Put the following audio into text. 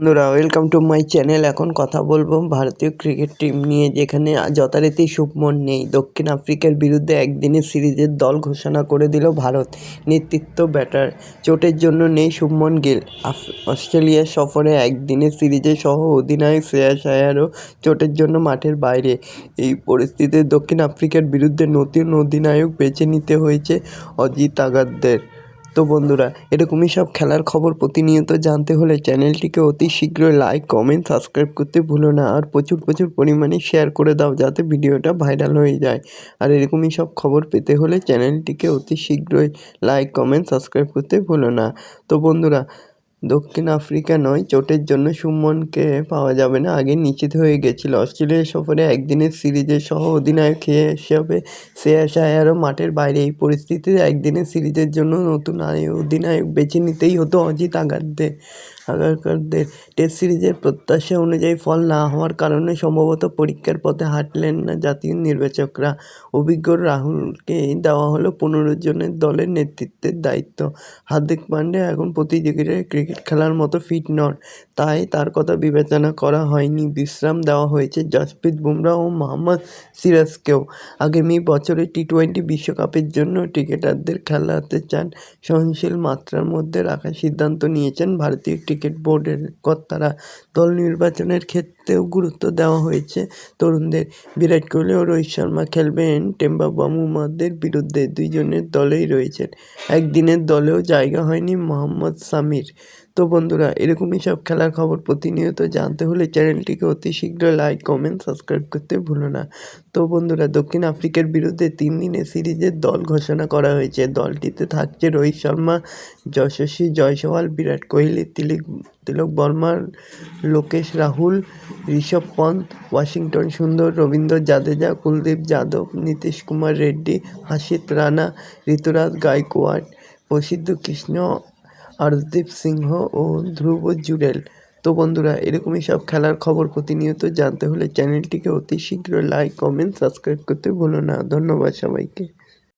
বন্ধুরা welcome to my channel. এখন কথা বলবো ভারতীয় ক্রিকেট টিম নিয়ে, যেখানে যথারীতি শুভমন নেই। দক্ষিণ আফ্রিকার বিরুদ্ধে একদিনের সিরিজের দল ঘোষণা করে দিল ভারত। নেতৃত্ব ব্যাটার চোটের জন্য নেই শুভমন গিল। অস্ট্রেলিয়া সফরে একদিনের সিরিজে সহ অধিনায়ক শ্রেয়াস আয়ারও চোটের জন্য মাঠের বাইরে। এই পরিস্থিতিতে দক্ষিণ আফ্রিকার বিরুদ্ধে নতুন অধিনায়ক বেছে নিতে হয়েছে অজিত আগারদের। তো বন্ধুরা, এরকমই সব খেলার খবর প্রতিনিয়ত জানতে হলে চ্যানেলটিকে অতি শীঘ্রই লাইক, কমেন্ট, সাবস্ক্রাইব করতে ভুলো না। আর প্রচুর পরিমাণে শেয়ার করে দাও, যাতে ভিডিওটা ভাইরাল হয়ে যায়। আর এরকমই সব খবর পেতে হলে চ্যানেলটিকে অতি শীঘ্রই লাইক, কমেন্ট, সাবস্ক্রাইব করতে ভুলো না। তো বন্ধুরা, দক্ষিণ আফ্রিকা নয়, চোটের জন্য শুভমনকে পাওয়া যাবে না, আগে নিশ্চিত হয়ে গেছিল। অস্ট্রেলিয়া সফরে একদিনের সিরিজের সহ অধিনায়ক হিসাবে শ্রেয়াস আয়ারও মাঠের বাইরে। এই পরিস্থিতিতে একদিনের সিরিজের জন্য নতুন অধিনায়ক বেছে নিতেই হতো অজিত আগারকারদের। টেস্ট সিরিজের প্রত্যাশা অনুযায়ী ফল না হওয়ার কারণে সম্ভবত পরীক্ষার পথে হাঁটলেন না জাতীয় নির্বাচকরা। অভিজ্ঞ রাহুলকেই দেওয়া হলো 15 জনের দলের নেতৃত্বের দায়িত্ব। হার্দিক পান্ডিয়া এখন প্রতিযোগিতায় ক্রিকেট খেলার মতো ফিট নন, তাই তার কথা বিবেচনা করা হয়নি। বিশ্রাম দেওয়া হয়েছে জসপ্রীত বুমরাহ ও মোহাম্মদ সিরাজকেও। আগামী বছরের টি-20 বিশ্বকাপের জন্য ক্রিকেটারদের খেলাতে চান সহনশীল মাত্রার মধ্যে রাখার সিদ্ধান্ত নিয়েছেন ভারতীয় ক্রিকেট বোর্ডের কর্তারা। দল নির্বাচনের ক্ষেত্রেও গুরুত্ব দেওয়া হয়েছে তরুণদের। বিরাট কোহলি ও রোহিত শর্মা খেলবেন টেম্বা বামুমাদের বিরুদ্ধে, দুইজনের দলেই রয়েছেন। একদিনের দলেও জায়গা হয়নি মোহাম্মদ সামির। তো বন্ধুরা, এরকমই সব খেলার খবর প্রতিনিয়ত জানতে হলে চ্যানেলটিকে অতি শীঘ্র লাইক, কমেন্ট, সাবস্ক্রাইব করতে ভুলো না। তো বন্ধুরা, দক্ষিণ আফ্রিকার বিরুদ্ধে 3 দিনের সিরিজের দল ঘোষণা করা হয়েছে। দলটিতে থাকছে রোহিত শর্মা, যশস্বী জয়সওয়াল, বিরাট কোহলি, তিলক বর্মা, লোকেশ রাহুল, ঋষভ পন্ত, ওয়াশিংটন সুন্দর, রবীন্দ্র জাদেজা, কুলদীপ যাদব, নীতিশ কুমার রেড্ডি, হাসিত রানা, ঋতুরাজ গায়কোয়াড়, প্রসিদ্ধ কৃষ্ণ, হরদীপ সিংহ ও ধ্রুব জুরেল। তো বন্ধুরা, এরকমই সব খেলার খবর প্রতিনিয়ত জানতে হলে চ্যানেলটিকে অতি শীঘ্র লাইক, কমেন্ট, সাবস্ক্রাইব করতে ভুলো না। ধন্যবাদ সবাইকে।